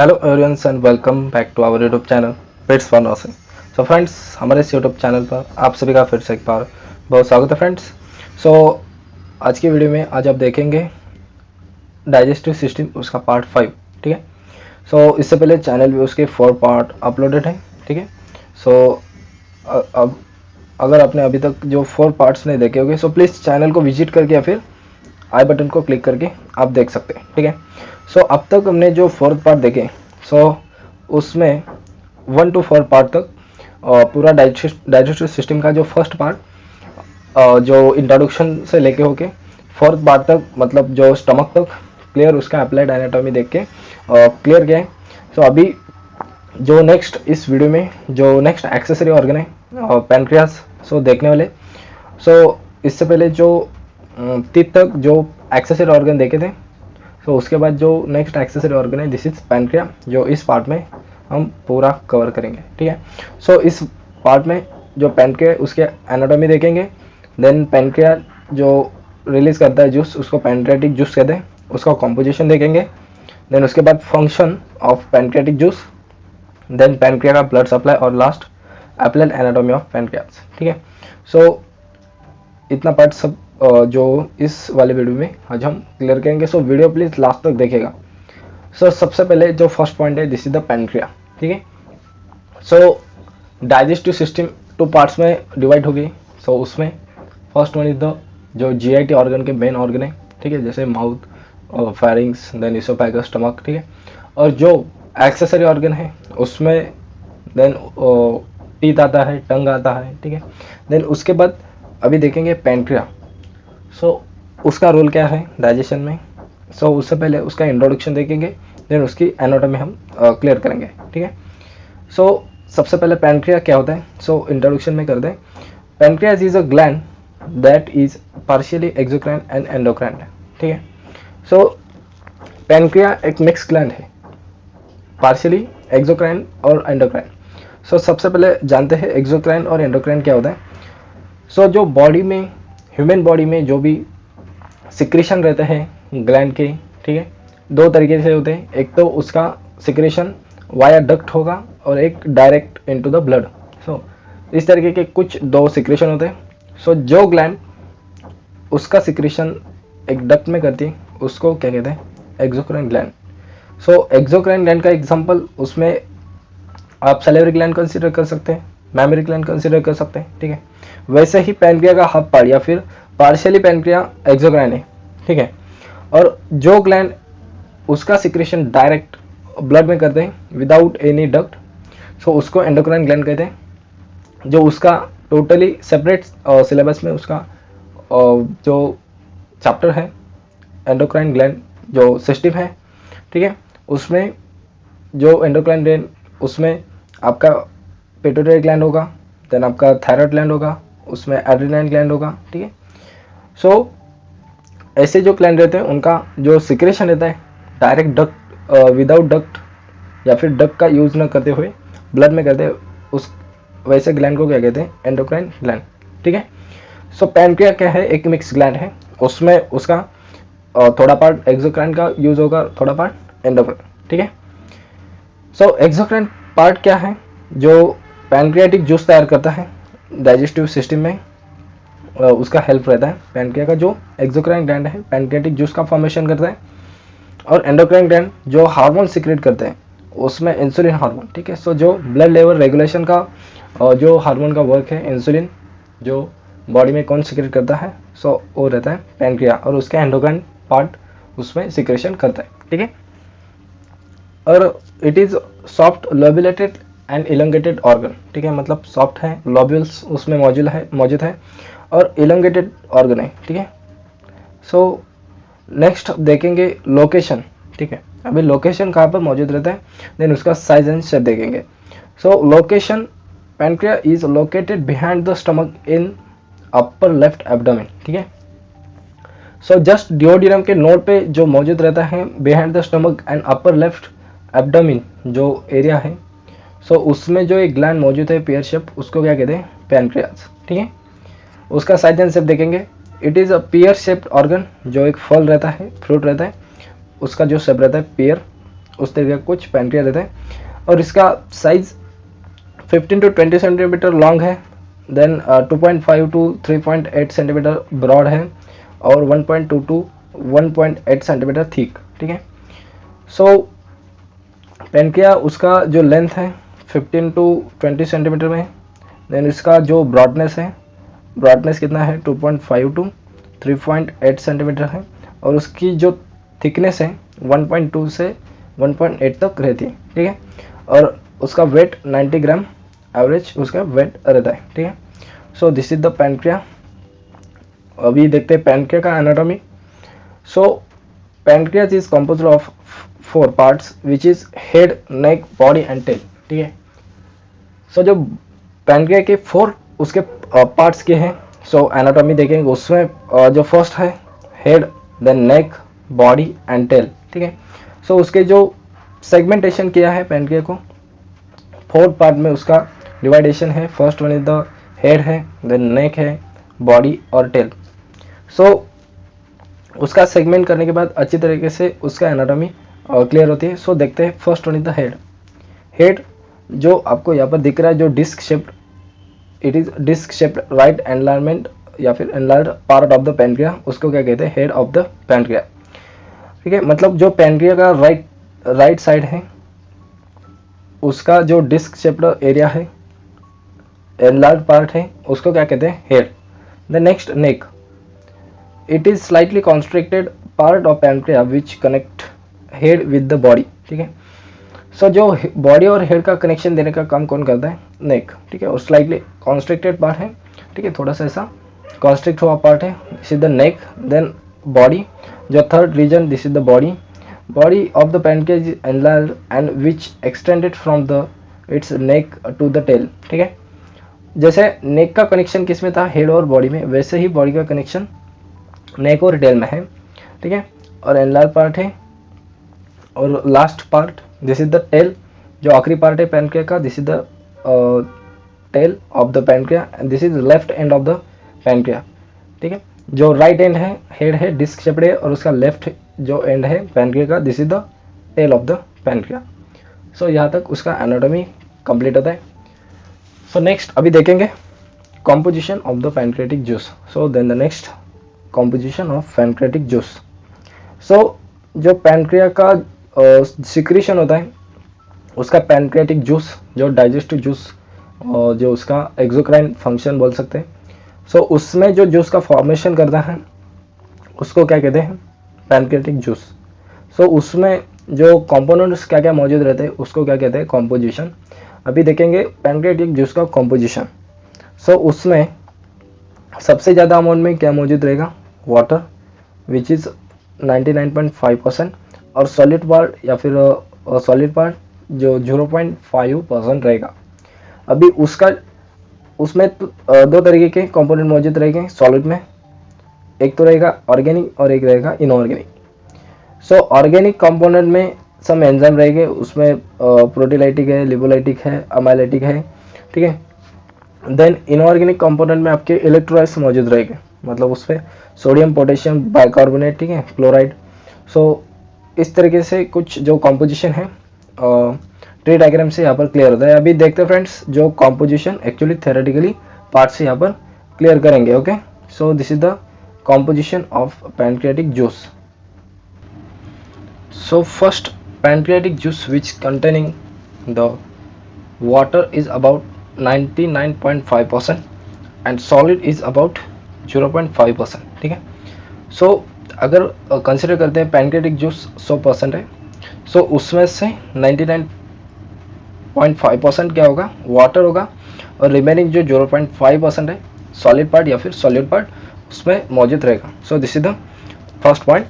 Hello everyone and welcome back to our YouTube channel pets for nursing. So friends, हमारे इस YouTube channel पर आप सभी का फिर से एक बार बहुत स्वागत है फ्रेंड्स। सो आज की वीडियो में आज आप देखेंगे डाइजेस्टिव सिस्टम उसका पार्ट 5। ठीक है। सो इससे पहले चैनल में उसके 4 पार्ट अपलोडेड हैं। ठीक है। सो अब अगर आपने अभी तक जो 4 पार्ट्स नहीं देखे होंगे, सो प्लीज़ चैनल को विजिट करके या फिर आई बटन को क्लिक करके आप देख सकते हैं। ठीक है। सो अब तक हमने जो 4th पार्ट देखे, सो उसमें 1 to 4 पार्ट तक पूरा डाइजेस्टिव सिस्टम का जो फर्स्ट पार्ट जो इंट्रोडक्शन से लेके होके 4th पार्ट तक, मतलब जो स्टमक तक क्लियर उसका अप्लाइड एनाटॉमी देख के क्लियर किया है। सो अभी जो नेक्स्ट इस वीडियो में जो नेक्स्ट एक्सेसरी ऑर्गन है पैनक्रियास, सो देखने वाले। सो इससे पहले जो 3 तक जो एक्सेसरी ऑर्गन देखे थे, सो उसके बाद जो नेक्स्ट एक्सेसरी ऑर्गन है दिस इज पैनक्रिया, जो इस पार्ट में हम पूरा कवर करेंगे। ठीक है। सो इस पार्ट में जो पैनक्रिया उसके एनाटॉमी देखेंगे, देन पैनक्रिया जो रिलीज करता है जूस उसको पैनक्रियाटिक जूस कहते हैं, उसका कॉम्पोजिशन देखेंगे। देन उसके बाद function of pancreatic juice, then pancreas का ब्लड सप्लाई और last applied anatomy of pancreas. ठीक है। सो इतना पार्ट सब जो इस वाले वीडियो में आज हम क्लियर करेंगे। सो वीडियो प्लीज लास्ट तक देखेगा। सो सबसे पहले जो फर्स्ट पॉइंट है दिस इज द पैनक्रिया। ठीक है। सो डाइजेस्टिव सिस्टम 2 पार्ट्स में डिवाइड हो गई। सो उसमें फर्स्ट वन इज द जो जीआईटी ऑर्गन के मेन ऑर्गन है। ठीक है, जैसे mouth, pharynx, then oesophagus, stomach. ठीक है। और जो एक्सेसरी ऑर्गन है उसमें देन टीथ आता है, टंग आता है। ठीक है। देन उसके बाद अभी देखेंगे पैनक्रिया। सो उसका रोल क्या है डाइजेशन में। सो उससे पहले उसका इंट्रोडक्शन देखेंगे, देन उसकी एनाटॉमी हम क्लियर करेंगे। ठीक है। सो सबसे पहले पैनक्रिया क्या होता है, सो इंट्रोडक्शन में कर दें। Pancreas is a gland that is partially exocrine and endocrine. ठीक है। सो पैनक्रिया एक मिक्स ग्लैंड है, पार्शियली एक्सोक्राइन और एंडोक्राइन। सो सबसे पहले जानते हैं एक्सोक्राइन और एंडोक्राइन क्या होता है। सो जो बॉडी में, ह्यूमन बॉडी में जो भी सिक्रेशन रहते हैं ग्लैंड के, ठीक है, 2 तरीके से होते हैं। एक तो उसका सिक्रेशन वाया डक्ट होगा और एक डायरेक्ट इनटू द ब्लड। सो इस तरीके के कुछ 2 सिक्रेशन होते हैं। सो जो ग्लैंड उसका सिक्रेशन एक डक्ट में करती है उसको क्या कहते हैं, एक्सोक्राइन ग्लैंड। सो एक्सोक्राइन ग्लैंड का एग्जांपल उसमें आप सैलिवरी ग्लैंड कंसीडर कर सकते हैं, मैमरी ग्लैंड कंसीडर कर सकते हैं। ठीक है। वैसे ही पैनक्रिया का हाफ पार्ट या फिर पार्शियली पैनक्रिया एक्सोक्राइन है। ठीक है। और जो ग्लैंड उसका सिक्रेशन डायरेक्ट ब्लड में करते हैं विदाउट एनी डक्ट, सो उसको एंडोक्राइन ग्लैंड कहते हैं। जो उसका टोटली सेपरेट सिलेबस में उसका जो चैप्टर है एंडोक्राइन ग्लैंड जो सिस्टम है। ठीक है। उसमें जो एंडोक्राइन ग्लैंड, उसमें आपका पिट्यूटरी ग्लैंड होगा, देन आपका थायराइड ग्लैंड होगा, उसमें एड्रेनाइन ग्लैंड होगा। ठीक है। सो ऐसे जो ग्लैंड रहते हैं उनका जो सिक्रेशन रहता है डायरेक्ट डक्ट, विदाउट डक्ट या फिर डक्ट का यूज न करते हुए ब्लड में करते हैं, उस वैसे ग्लैंड को क्या कहते हैं, एंडोक्राइन ग्लैंड। ठीक है। सो पैनक्रिया क्या है, एक मिक्स ग्लैंड है। उसमें उसका थोड़ा पार्ट एक्सोक्राइन का यूज होगा, थोड़ा पार्ट एंडोक्राइन। ठीक है। सो एक्सोक्राइन पार्ट क्या है, जो पैनक्रियाटिक जूस तैयार करता है डाइजेस्टिव सिस्टम में, उसका हेल्प रहता है। पैनक्रिया का जो एक्सोक्राइन ग्लैंड है पैनक्रियाटिक जूस का फॉर्मेशन करता है। और एंडोक्राइन ग्लैंड जो हार्मोन सिक्रेट करते हैं, उसमें इंसुलिन हार्मोन। ठीक है। सो जो ब्लड लेवल रेगुलेशन का जो हार्मोन का वर्क है, इंसुलिन जो बॉडी में कौन सिक्रेट करता है, सो वो रहता है पैनक्रिया, और उसका एंडोक्राइन पार्ट उसमें सिक्रेशन करता है। ठीक है। और it is soft lobulated and elongated organ. ठीक है, मतलब सॉफ्ट है, लोब्यूल्स उसमें मौजूद है और इलोंगेटेड ऑर्गन है। ठीक है। सो नेक्स्ट देखेंगे लोकेशन। ठीक है, अभी लोकेशन कहाँ पर मौजूद रहता है, देन उसका साइज एंड शेप देखेंगे। सो location, pancreas is located behind the stomach in upper left abdomen. ठीक है। सो जस्ट डिओडिनम के नोड पे जो मौजूद रहता है behind the stomach and upper left abdomen जो एरिया है, सो उसमें जो एक ग्लैंड मौजूद है पेयर शेप, उसको क्या कहते हैं, पैनक्रियाज। ठीक है। उसका साइज एंड शेप देखेंगे। It is a pear shaped organ, जो एक फल रहता है, फ्रूट रहता है, उसका जो शेप रहता है पेयर, उस तरीके का कुछ पैनक्रिया रहता है, और इसका साइज 15 to 20 सेंटीमीटर लॉन्ग है, देन 2.5 to 3.8 सेंटीमीटर ब्रॉड है, और 1.2 to 1.8 सेंटीमीटर थिक, ठीक है। सो पैनक्रिया उसका जो लेंथ है 15 to 20 सेंटीमीटर में है, देन इसका जो ब्रॉडनेस है, ब्रॉडनेस कितना है 2.5 to 3.8 सेंटीमीटर है, और उसकी जो थिकनेस है 1.2 से 1.8 तक रहती है, ठीक है। और उसका वेट 90 ग्राम एवरेज उसका वेट रहता है, ठीक है। So this is the pancreas. अभी देखते हैं पैनक्रिया का anatomy. So pancreas is composed of 4 parts which is head, neck, body and tail, ठीक है। सो जो पैनक्रिया के 4 उसके पार्ट्स के हैं, सो एनाटॉमी देखेंगे उसमें जो फर्स्ट है head, then neck, body and tail, ठीक है। सो उसके जो सेगमेंटेशन किया है पैनक्रिया को 4 पार्ट में उसका डिवाइडेशन है। First one is the head है, देन नेक है, बॉडी और टेल। सो उसका सेगमेंट करने के बाद अच्छी तरीके से उसका एनाटॉमी क्लियर होती है। सो देखते हैं first one is the head. Head जो आपको यहाँ पर दिख रहा है जो disc shaped, it is disc shaped right enlargement या फिर enlarge part of the pancreas, उसको क्या कहते हैं हेड ऑफ द पैनक्रिया, ठीक है। मतलब जो पैनक्रिया का राइट साइड है उसका जो डिस्क शेप्ड एरिया है, एनलार्ज पार्ट है, उसको क्या कहते हैं head. The next neck, it is slightly constricted part of pancreas which connect head with the body, ठीक है। सो जो बॉडी और हेड का कनेक्शन देने का काम कौन करता है, नेक, ठीक है। और स्लाइटली कॉन्स्ट्रिक्टेड पार्ट है, ठीक है, थोड़ा सा ऐसा कॉन्स्ट्रिक्ट हुआ पार्ट है, this is the neck. Then body, जो third region, this is the body. Body of the pancreas is enlarge and which extended from the its neck to the tail, ठीक है। जैसे नेक का कनेक्शन किस में था, हेड और बॉडी में, वैसे ही बॉडी का कनेक्शन नेक और टेल में है, ठीक है। और एनलार्ज पार्ट है, और last part this is the tail, जो आखिरी पार्ट है पैनक्रिया का, this is the tail of the pancreas and this is left end of the pancreas, ठीक है। जो राइट एंड है हेड है, डिस्क शेप्ड है, और उसका लेफ्ट जो एंड है पैनक्रिया का, this is the tail of the pancreas. So यहाँ तक उसका एनाटॉमी कंप्लीट होता है। सो नेक्स्ट अभी देखेंगे composition of the pancreatic juice. So then the next composition of pancreatic juice. So जो पैनक्रिया का सिक्रीशन होता है उसका पैनक्रियाटिक जूस, जो डाइजेस्टिव जूस, जो उसका एक्सोक्राइन फंक्शन बोल सकते हैं। सो उसमें जो जूस का फॉर्मेशन करता है उसको क्या कहते हैं, पैनक्रियाटिक जूस। सो उसमें जो कंपोनेंट्स क्या क्या मौजूद रहते हैं उसको क्या कहते हैं, कॉम्पोजिशन। अभी देखेंगे पैनक्रियाटिक जूस का कॉम्पोजिशन। सो उसमें सबसे ज़्यादा अमाउंट में क्या मौजूद रहेगा, वाटर विच इज़ 99.5%, और सॉलिड पार्ट या फिर सॉलिड पार्ट जो 0.5% रहेगा। अभी उसमें दो तरीके के कंपोनेंट मौजूद रहेंगे सॉलिड में, एक तो रहेगा ऑर्गेनिक और एक रहेगा इनऑर्गेनिक। सो ऑर्गेनिक कंपोनेंट में सब एंजाइम रहेंगे, उसमें प्रोटीलाइटिक है, लिपोलाइटिक है, अमाइलेटिक है, ठीक है। देन इनऑर्गेनिक कंपोनेंट में आपके इलेक्ट्रोलाइट्स मौजूद रहेंगे, मतलब उसमें सोडियम, पोटेशियम, बाइकार्बोनेट, ठीक है, क्लोराइड। सो इस तरीके से कुछ जो कॉम्पोजिशन है ट्री डायग्राम से यहाँ पर क्लियर होता है। अभी देखते हैं फ्रेंड्स जो कॉम्पोजिशन एक्चुअली थ्योरेटिकली पार्ट से यहाँ पर क्लियर करेंगे। Okay, so this is the composition of pancreatic juice. So first pancreatic juice which containing the water is about 99.5% and solid is about 0.5%, ठीक है। सो अगर कंसिडर करते हैं पैनक्रियाटिक जूस 100% है, सो उसमें से 99.5% क्या होगा, वाटर होगा, और रिमेनिंग जो 0.5% है सॉलिड पार्ट या फिर सॉल्यूट पार्ट उसमें मौजूद रहेगा। सो this is the first point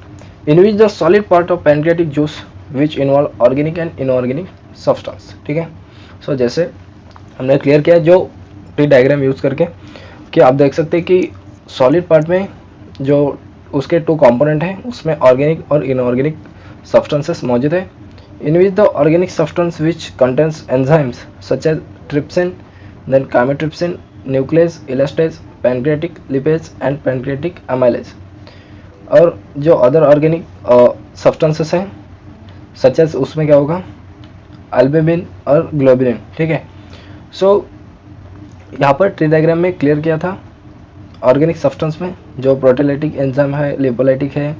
in which the solid part of pancreatic juice which involve organic and inorganic substance, ठीक है। सो जैसे हमने क्लियर किया जो ट्री डायग्राम यूज़ करके कि आप देख सकते हैं कि सॉलिड पार्ट में जो उसके 2 कंपोनेंट हैं उसमें ऑर्गेनिक और इनऑर्गेनिक सब्सटेंसेस मौजूद है। In which the organic substance which contains enzymes such as trypsin, then chymotrypsin, nucleus, elastase, pancreatic lipase and pancreatic amylase. और जो अदर ऑर्गेनिक सब्सटेंसेस हैं सच एज उसमें क्या होगा, अल्बुमिन और ग्लोबुलिन, ठीक है। सो यहाँ पर ट्री डायग्राम में क्लियर किया था ऑर्गेनिक सब्सटेंस में जो प्रोटीलाइटिक एंजाइम है, लिपोलाइटिक है,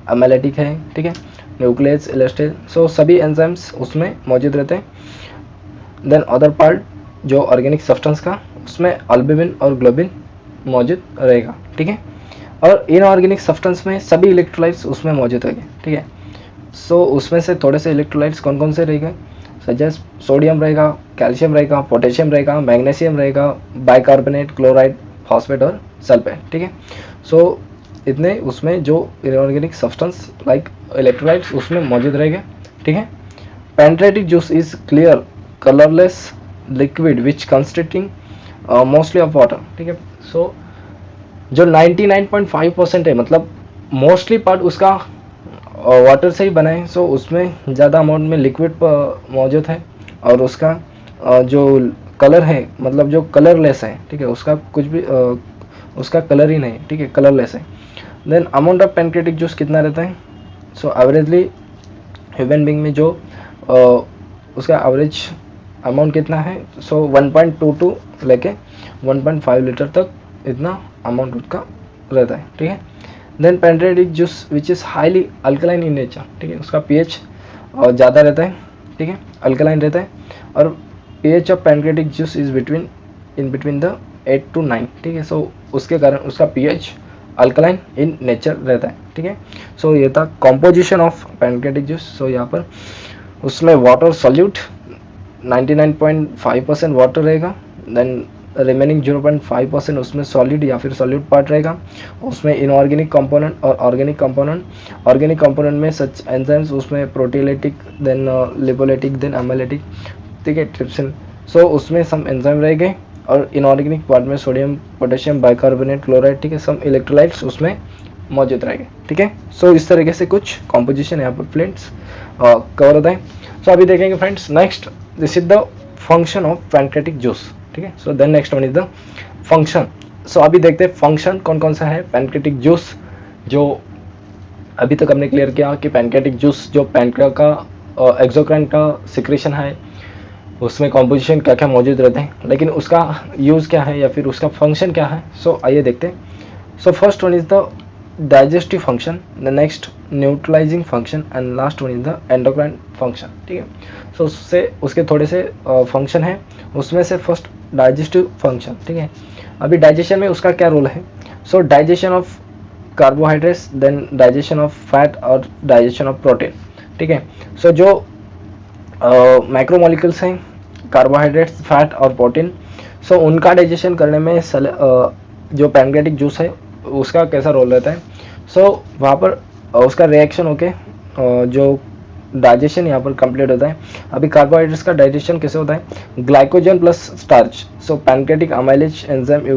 अमेलाइटिक है, ठीक है, न्यूक्लियस, इलास्टेज, सो सभी एंजाइम्स उसमें मौजूद रहते हैं। देन अदर पार्ट जो ऑर्गेनिक सब्सटेंस का, उसमें अल्बुमिन और ग्लोबिन मौजूद रहेगा, ठीक है। और इनऑर्गेनिक सब्सटेंस में सभी इलेक्ट्रोलाइट्स उसमें मौजूद रहेंगे, ठीक है। सो उसमें से थोड़े से इलेक्ट्रोलाइट्स कौन कौन से रहेंगे, सच एज सोडियम रहेगा, कैल्शियम रहेगा, पोटेशियम रहेगा, मैग्नीशियम रहेगा, बाइकार्बोनेट, क्लोराइड, फॉस्फेट और सल्फेट, ठीक है। सो इतने उसमें जो इनऑर्गेनिक सब्सटेंस लाइक इलेक्ट्रोलाइट्स उसमें मौजूद रहेंगे, ठीक है। Pancreatic juice is clear colourless liquid which consisting mostly of water, ठीक है। सो जो 99.5% है, मतलब मोस्टली पार्ट उसका वाटर से ही बना है, सो उसमें ज़्यादा अमाउंट में लिक्विड मौजूद है और उसका जो कलर है, मतलब जो कलरलेस है, ठीक है, उसका कुछ भी उसका कलर ही नहीं, ठीक है, कलरलेस है। Then amount of pancreatic juice कितना रहता है, सो एवरेजली ह्यूमन बीइंग में जो उसका एवरेज अमाउंट कितना है, सो 1.22 लेके 1.5 लीटर तक इतना अमाउंट उसका रहता है, ठीक है। Then pancreatic juice which is highly alkaline in nature, ठीक है, उसका पीएच ज़्यादा रहता है, ठीक है, अल्कलाइन रहता है। और pH of pancreatic juice is between the 8 to 9, ठीक है। सो उसके कारण उसका पीएच अल्कलाइन इन नेचर रहता है, ठीक है। सो ये था कॉम्पोजिशन ऑफ पैनक्रियाटिक जूस। सो यहाँ पर उसमें वाटर सॉल्यूट 99.5% वाटर रहेगा, देन रिमेनिंग 0.5% उसमें सॉलिड या फिर सॉल्यूट पार्ट रहेगा। उसमें इनऑर्गेनिक कंपोनेंट और ऑर्गेनिक कंपोनेंट में सच एंजाइम्स उसमें प्रोटीलाइटिक, देन लिपोलाइटिक, देन अमेलाइटिक, ठीक है, ट्रिप्सिन। सो उसमें सम एंजाइम रहेंगे और इनऑर्गेनिक पार्ट में सोडियम, पोटेशियम, बाइकार्बोनेट, क्लोराइड, ठीक है, सम इलेक्ट्रोलाइट्स उसमें मौजूद रहेंगे, ठीक है। सो इस तरीके से कुछ कॉम्पोजिशन यहाँ पर फ्रेंड्स कवर होता है। सो अभी देखेंगे friends next, this is the function of pancreatic juice, ठीक है। So then next one is the function. So अभी देखते हैं फंक्शन कौन कौन सा है पैनक्रियाटिक जूस। जो अभी तक हमने क्लियर किया कि पैनक्रियाटिक जूस जो पैनक्रिया का एक्सोक्राइन का सिक्रेशन है, उसमें कॉम्पोजिशन क्या क्या मौजूद रहते हैं, लेकिन उसका यूज़ क्या है या फिर उसका फंक्शन क्या है। सो आइए देखते हैं। So first one is the digestive function, the next neutralising function and last one is the endocrine function, ठीक है। सो उससे उसके थोड़े से फंक्शन है, उसमें से फर्स्ट डाइजेस्टिव फंक्शन, ठीक है। अभी डाइजेशन में उसका क्या रोल है, so digestion of carbohydrates, then digestion of fat और डाइजेशन ऑफ प्रोटीन, ठीक है। सो जो मैक्रोमोलिक्यूल्स हैं, कार्बोहाइड्रेट्स, फैट और प्रोटीन, सो उनका डाइजेशन करने में जो पैनक्रियाटिक जूस है उसका कैसा रोल रहता है। सो वहाँ पर उसका रिएक्शन होके जो डाइजेशन यहाँ पर कंप्लीट होता है। अभी कार्बोहाइड्रेट्स का डाइजेशन कैसे होता है, ग्लाइकोजन प्लस स्टार्च, सो पैनक्रियाटिक अमाइलेज एंजाइम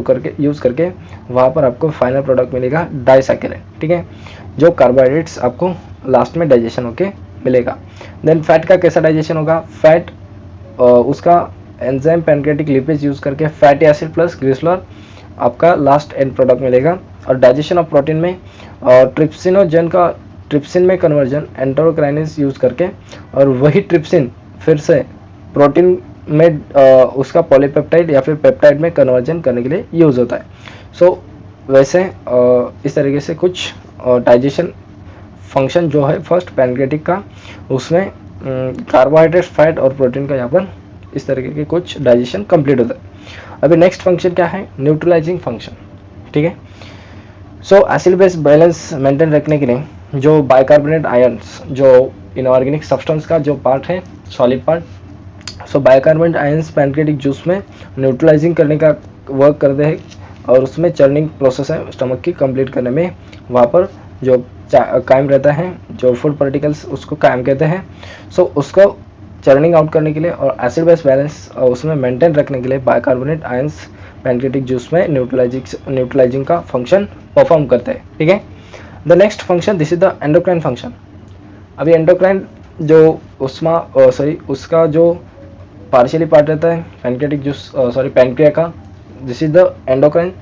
यूज करके वहाँ पर आपको फाइनल प्रोडक्ट मिलेगा डाइसैकेराइड, ठीक है, जो कार्बोहाइड्रेट्स आपको लास्ट में डाइजेशन होके मिलेगा। देन फैट का कैसा डाइजेशन होगा, फैट उसका एंजाइम पैनक्रियाटिक लिपेज यूज करके फैटी एसिड प्लस ग्लिसरॉल आपका लास्ट एंड प्रोडक्ट मिलेगा। और डाइजेशन ऑफ प्रोटीन में ट्रिप्सिन में कन्वर्जन एंटरोक्राइनेज यूज करके, और वही ट्रिप्सिन फिर से प्रोटीन में उसका पॉलीपेप्टाइड या फिर पेप्टाइड में कन्वर्जन करने के लिए यूज होता है। सो वैसे इस तरीके से कुछ डाइजेशन फंक्शन जो है फर्स्ट पैनक्रियाटिक का, उसमें कार्बोहाइड्रेट, फैट और प्रोटीन का यहाँ पर इस तरीके के कुछ डाइजेशन कंप्लीट होता है। अभी नेक्स्ट फंक्शन क्या है, न्यूट्रलाइजिंग फंक्शन, ठीक है। सो एसिड बेस बैलेंस मेंटेन रखने के लिए जो बाइकार्बोनेट आयंस जो इनऑर्गेनिक सब्सटेंस का जो पार्ट है, सॉलिड पार्ट, सो बाइकार्बोनेट आयंस पैनक्रियाटिक जूस में न्यूट्रलाइजिंग करने का वर्क करते हैं और उसमें चर्निंग प्रोसेस है स्टमक की कंप्लीट करने में, वहाँ पर जो कायम रहता है, जो फूड पार्टिकल्स उसको कायम कहते हैं। सो उसको चर्निंग आउट करने के लिए और एसिड बेस बैलेंस उसमें मेंटेन रखने के लिए बाइकार्बोनेट आयंस पैनक्रियाटिक जूस में न्यूट्रलाइजिंग का फंक्शन परफॉर्म करते हैं, ठीक है। The next function, this is the endocrine function. अभी एंडोक्राइन जो उसका जो पार्शियली पार्ट रहता है पैनक्रियाटिक जूस पैनक्रिया का, this is the endocrine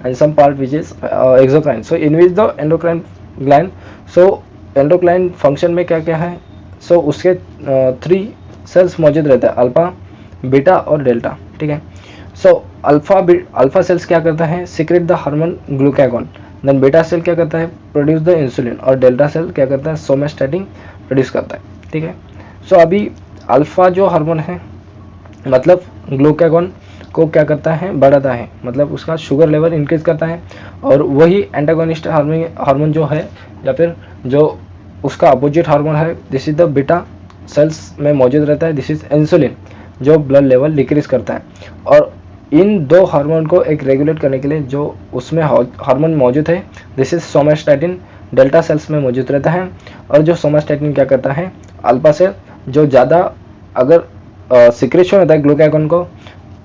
and some part which is exocrine. So in which the endocrine gland, so endocrine function में क्या क्या है, सो उसके 3 सेल्स मौजूद रहता है, अल्फा, बीटा और डेल्टा, ठीक है। सो अल्फा सेल्स क्या करता है, secrete the hormone glucagon, then beta cell क्या करता है, प्रोड्यूस द इंसुलिन, और डेल्टा सेल क्या करता है, सोमेस्टैटिन प्रोड्यूस करता है, ठीक है। सो अभी अल्फा जो हार्मोन है मतलब ग्लूकागॉन को क्या करता है, बढ़ाता है, मतलब उसका शुगर लेवल इंक्रीज करता है, और वही एंटागोनिस्ट हार्मोन जो है या फिर जो उसका अपोजिट हार्मोन है, this is the beta cells में मौजूद रहता है, दिस इज इंसुलिन, जो ब्लड लेवल डिक्रीज करता है। और इन दो हार्मोन को एक रेगुलेट करने के लिए जो उसमें हार्मोन मौजूद है, दिस इज सोमेस्टैटिन, डेल्टा सेल्स में मौजूद रहता है। और जो सोमेस्टैटिन क्या करता है, अल्फा सेल जो ज़्यादा अगर सिक्रेशन होता है ग्लूकागॉन को,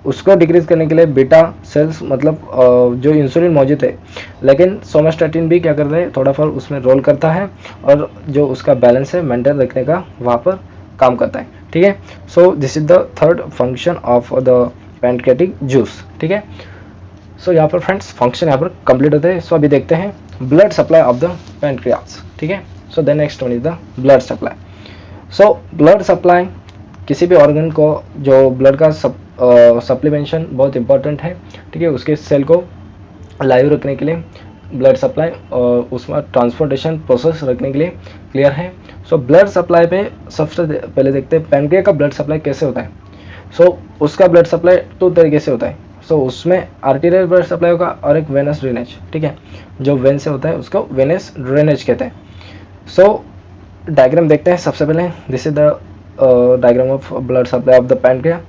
उसको डिक्रीज करने के लिए बीटा सेल्स मतलब जो इंसुलिन मौजूद है, लेकिन सोमेस्टैटिन भी क्या करता है, थोड़ा फॉर उसमें रोल करता है और जो उसका बैलेंस है मेंटेन रखने का वहाँ पर काम करता है, ठीक है। So this is the third function of the pancreatic juice, ठीक है। सो यहाँ पर फ्रेंड्स फंक्शन यहाँ पर कंप्लीट होते हैं। सो अभी देखते हैं blood supply of the pancreas, ठीक है। So the next one is the blood supply. So blood supply किसी भी ऑर्गन को जो ब्लड का सप्लीमेंशन बहुत इंपॉर्टेंट है, ठीक है। उसके सेल को लाइव रखने के लिए ब्लड सप्लाई और उसमें ट्रांसपोर्टेशन प्रोसेस रखने के लिए क्लियर है। सो ब्लड सप्लाई पे सबसे पहले देखते हैं पैनक्रिया का ब्लड सप्लाई कैसे होता है। सो उसका ब्लड सप्लाई 2 तरीके से होता है। सो उसमें आर्टीरियल ब्लड सप्लाई होगा और एक वेनस ड्रेनेज, ठीक है। जो वेन से होता है उसको वेनस ड्रेनेज कहते हैं। सो डायग्राम देखते हैं सबसे पहले, this is the diagram of blood supply of the pancreas.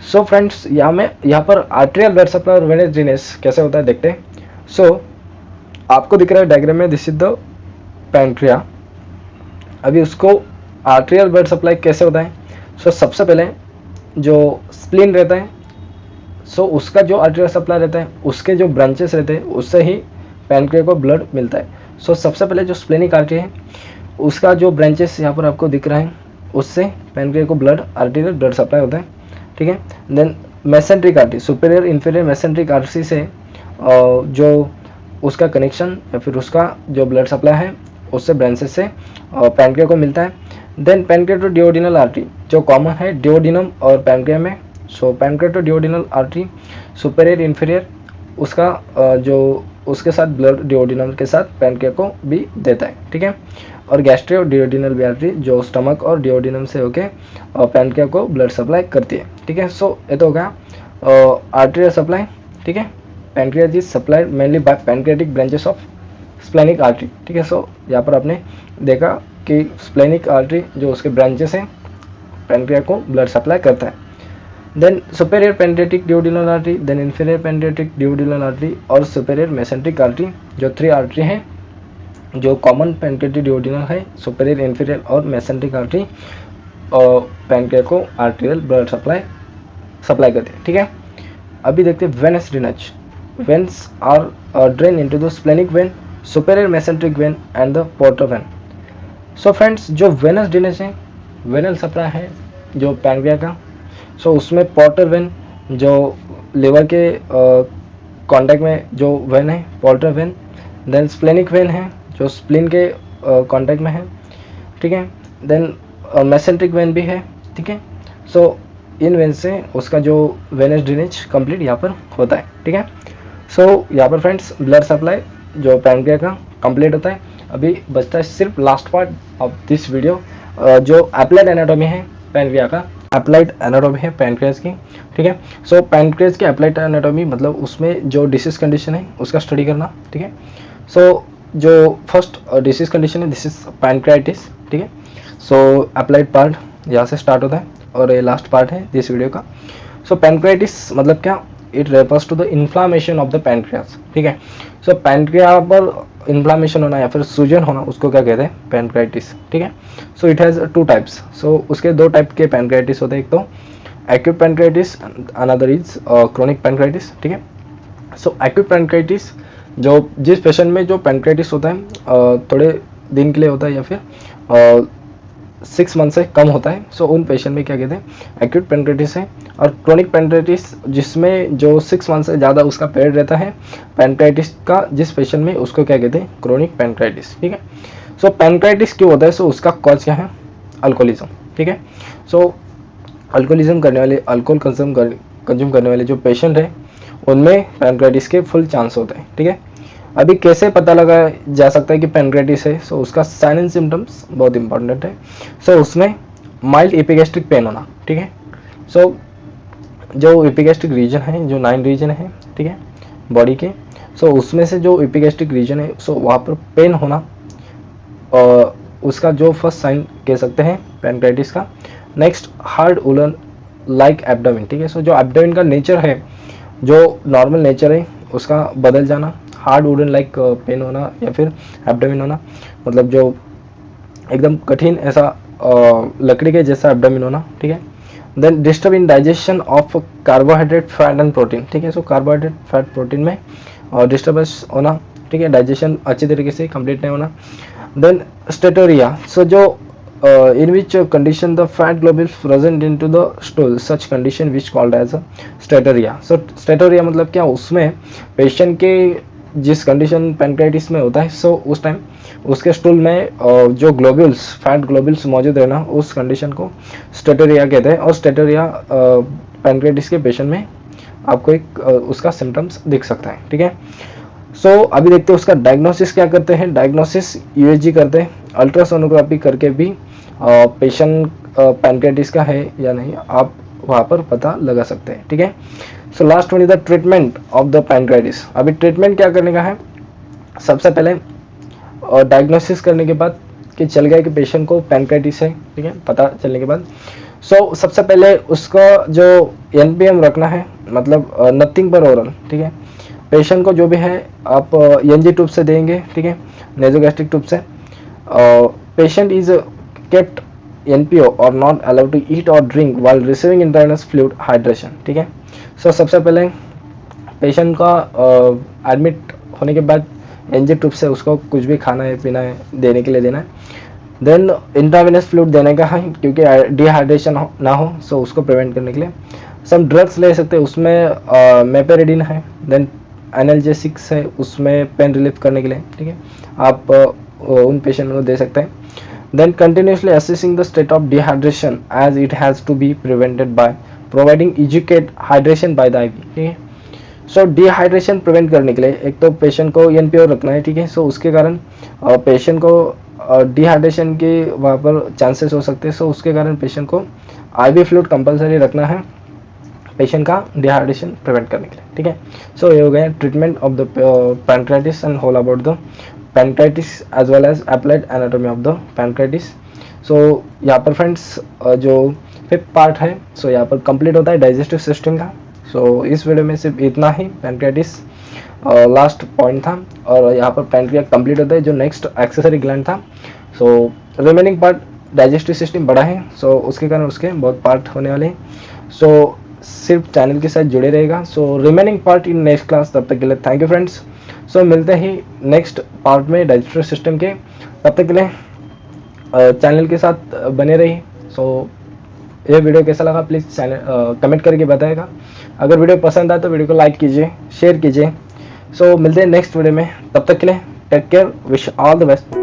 So friends यहाँ पर आर्टेरियल ब्लड सप्लाई और वेनस ड्रेनेज कैसे होता है देखते हैं। सो आपको दिख रहा है डायग्राम में, दिस इज द पैनक्रिया। अभी उसको आर्टेरियल ब्लड सप्लाई कैसे होता है। सो सबसे पहले जो स्प्लीन रहता है, सो उसका जो आर्टेरियल सप्लाई रहता है, उसके जो ब्रांचेस रहते हैं उससे ही पैनक्रिया को ब्लड मिलता है। सो सबसे पहले जो स्प्लेनिक आर्टरी है उसका जो ब्रांचेस यहाँ पर आपको दिख रहा है, उससे पैनक्रिया को ब्लड आर्टेरियल ब्लड सप्लाई होता है, ठीक है। Then mesenteric artery, superior inferior mesenteric artery से जो उसका कनेक्शन या फिर उसका जो ब्लड सप्लाई है उससे ब्रांचेस से पैनक्रिया को मिलता है। Then pancreas to duodenal artery जो कॉमन है डिओडिनम और पैनक्रिया में। So pancreas to duodenal artery superior inferior उसका जो उसके साथ ब्लड डिओडिनम के साथ पैनक्रिया को भी देता है, ठीक है। और गैस्ट्रो डिओडिनल आर्टरी जो स्टमक और डिओडिनम से होके पैनक्रिया को ब्लड सप्लाई करती है, ठीक है। सो ये तो होगा आर्टेरियल सप्लाई, ठीक है। Pancreas is supplied mainly by pancreatic branches of splenic artery, ठीक है। सो यहाँ पर आपने देखा कि स्प्लेनिक आर्टरी जो उसके ब्रांचेस हैं पैनक्रिया को ब्लड सप्लाई करता है। Then superior pancreatic duodenal artery, then inferior pancreatic duodenal artery और सुपेरियर मेसेंट्रिक आर्टरी जो 3 आर्टरी हैं जो कॉमन पेनक्रियाटिक डिओडिनल है, सुपेरियर इंफीरियर और मेसेंट्रिक आर्टरी और पैनक्रिया को आर्टेरियल ब्लड सप्लाई करते हैं, ठीक है। अभी देखते हैं venous drainage. Veins are drain into the splenic vein, superior mesenteric vein and the portal vein. So friends जो वेनस ड्रेनेज है, वेनल सप्लाई है जो पैनक्रिया का, सो उसमें पोर्टल वेन जो लिवर के कांटेक्ट में जो वेन है portal vein, then splenic vein है जो स्प्लीन के कांटेक्ट में है, ठीक है। देन मेसेंट्रिक वेन भी है, ठीक है। सो इन वेन से उसका जो वेनस ड्रेनेज कंप्लीट यहाँ पर होता है, ठीक है। सो यहाँ पर फ्रेंड्स ब्लड सप्लाई जो पैनक्रिया का कंप्लीट होता है। अभी बचता है सिर्फ last part of this video जो एप्लाइड एनाटॉमी है पैनक्रिया का, एप्लाइड एनाटॉमी है पैनक्रियाज की, ठीक है। सो पैनक्रियाज की एप्लाइड एनाटॉमी मतलब उसमें जो डिसीज कंडीशन है उसका स्टडी करना, ठीक है। सो जो फर्स्ट डिसीज कंडीशन है दिस इज पैनक्रियाटिस, ठीक है। सो एप्लाइड पार्ट यहाँ से स्टार्ट होता है और ये लास्ट पार्ट है दिस वीडियो का। सो पैनक्रियाटिस मतलब क्या, it refers to the inflammation of the pancreas, ठीक है। सो पैनक्रिया पर इन्फ्लामेशन होना या फिर सूजन होना उसको क्या कहते हैं, पैनक्रियाटिस, ठीक है। So it has 2 types. So उसके 2 टाइप के पैनक्रियाटिस होते हैं, एक तो acute pancreatitis, another is chronic pancreatitis, ठीक है। सो एक्यूट पैनक्रियाटिस जो जिस पेशेंट में जो पैनक्रियाटिस होता है थोड़े दिन के लिए होता है या फिर 6 मंथ से कम होता है, सो उन पेशेंट में क्या कहते हैं, एक्यूट पैनक्रियाटिस है। और क्रोनिक पैनक्रियाटिस जिसमें जो 6 मंथ से ज़्यादा उसका पीरियड रहता है पैनक्रियाटिस का जिस पेशेंट में, उसको क्या कहते हैं, क्रोनिक पैनक्रियाटिस, ठीक है। सो पैनक्रियाटिस क्यों होता है, सो उसका कॉज क्या है, अल्कोहलिज्म, ठीक है। सो अल्कोहलिज्म करने वाले, अल्कोहल कंज्यूम करने वाले जो पेशेंट है उनमें पैनक्रेटिस के फुल चांस होते हैं, ठीक है। अभी कैसे पता लगा जा सकता है कि पैनक्रेटिस है? सो उसका साइन एंड सिम्टम्स बहुत इंपॉर्टेंट है। सो उसमें माइल्ड एपिगैस्ट्रिक पेन होना, ठीक है। सो जो एपिगैस्ट्रिक रीजन है, जो 9 रीजन है, ठीक है, बॉडी के, सो उसमें से जो एपिगैस्ट्रिक रीजन है, सो वहाँ पर पेन होना, और उसका जो फर्स्ट साइन कह सकते हैं पैनक्रेटिस का। Next, hard woollen like abdomen, ठीक है। सो जो एब्डोमेन का नेचर है, जो नॉर्मल नेचर है उसका बदल जाना, हार्ड वुडन लाइक पेन होना या फिर एब्डोमेन होना, मतलब जो एकदम कठिन ऐसा लकड़ी के जैसा एब्डोमेन होना, ठीक है। Then disturb in digestion of carbohydrate, fat and protein, ठीक है। सो कार्बोहाइड्रेट, फैट, प्रोटीन में डिस्टर्बेंस होना, ठीक है, डाइजेशन अच्छी तरीके से कंप्लीट नहीं होना। देन स्टेटोरिया, सो जो in which condition the fat globules present into the stool, such condition which called as a steatorrhea. So steatorrhea मतलब क्या? उसमें पेशेंट के जिस कंडीशन पैनक्रेटिस में होता है, सो उस टाइम उसके स्टूल में जो ग्लोब्यूल्स, फैट ग्लोब्यूल्स मौजूद रहना, उस कंडीशन को स्टेटोरिया कहते हैं। और स्टेटोरिया पैनक्रेटिस के पेशेंट में आपको एक उसका सिम्टम्स दिख सकता है, ठीक है। सो अभी देखते हैं उसका डायग्नोसिस क्या करते हैं। डायग्नोसिस यूएसजी करते हैं, अल्ट्रासोनोग्राफी करके भी पेशेंट पैनक्रेटिस का है या नहीं आप वहाँ पर पता लगा सकते हैं, ठीक है। So last one is the treatment of the pancreatitis. अभी ट्रीटमेंट क्या करने का है? सबसे पहले डायग्नोसिस करने के बाद कि चल गया कि पेशेंट को पैनक्रेटिस है, ठीक है, पता चलने के बाद, सो सबसे पहले उसका जो एनपीएम रखना है, मतलब नथिंग पर ओरल, ठीक है। पेशेंट को जो भी है आप एनजी ट्यूब से देंगे, ठीक है, नेजोगैस्ट्रिक ट्यूब से। पेशेंट इज केप्ट एनपीओ और नॉट अलाउड टू ईट और drink while receiving intravenous fluid hydration, ठीक है। सो सबसे पहले पेशेंट का एडमिट होने के बाद एनजी ट्यूब से उसको कुछ भी खाना है, पीना है, देने के लिए देना है। देन इंट्रावेनस फ्लूइड देने का है, क्योंकि डिहाइड्रेशन ना हो, सो उसको प्रिवेंट करने के लिए सम ड्रग्स ले सकते हैं। उसमें मेपेरिडिन है, देन एनाल्जेसिक्स है, उसमें पेन रिलीफ करने के लिए, ठीक है, आप उन पेशेंट को दे सकते हैं। Then continuously assessing the state of dehydration as it has to be prevented by providing adequate hydration by the IV, ठीक है। सो डिहाइड्रेशन प्रिवेंट करने के लिए एक तो पेशेंट को एनपीओ रखना है, ठीक है। सो उसके कारण पेशेंट को डिहाइड्रेशन के वहाँ पर चांसेस हो सकते हैं। सो उसके कारण पेशेंट को IV फ्लूइड कंपलसरी रखना है पेशेंट का डिहाइड्रेशन प्रिवेंट करने के लिए, ठीक है। सो ये हो गया treatment of the pancreatitis and whole about the pancreatitis as well as applied anatomy of the pancreatitis. So यहाँ पर फ्रेंड्स जो 5th पार्ट है, सो यहाँ पर कंप्लीट होता है डाइजेस्टिव सिस्टम का। सो इस वीडियो में सिर्फ इतना ही, पैनक्रेटिस लास्ट पॉइंट था, और यहाँ पर पैनक्रिया कंप्लीट होता है जो नेक्स्ट एक्सेसरी ग्लैंड था। So remaining part digestive system बड़ा है, सो उसके कारण उसके बहुत पार्ट होने वाले हैं। सो सिर्फ चैनल के साथ जुड़े रहेगा। So remaining part in next class. तब तक के लिए थैंक यू फ्रेंड्स। सो मिलते ही नेक्स्ट पार्ट में डाइजेस्टिव सिस्टम के। तब तक के लिए चैनल के साथ बने रहिए। सो ये वीडियो कैसा लगा प्लीज़ चैनल कमेंट करके बताएगा। अगर वीडियो पसंद आए तो वीडियो को लाइक कीजिए, शेयर कीजिए। सो मिलते हैं नेक्स्ट वीडियो में। तब तक के लिए take care, wish all the best.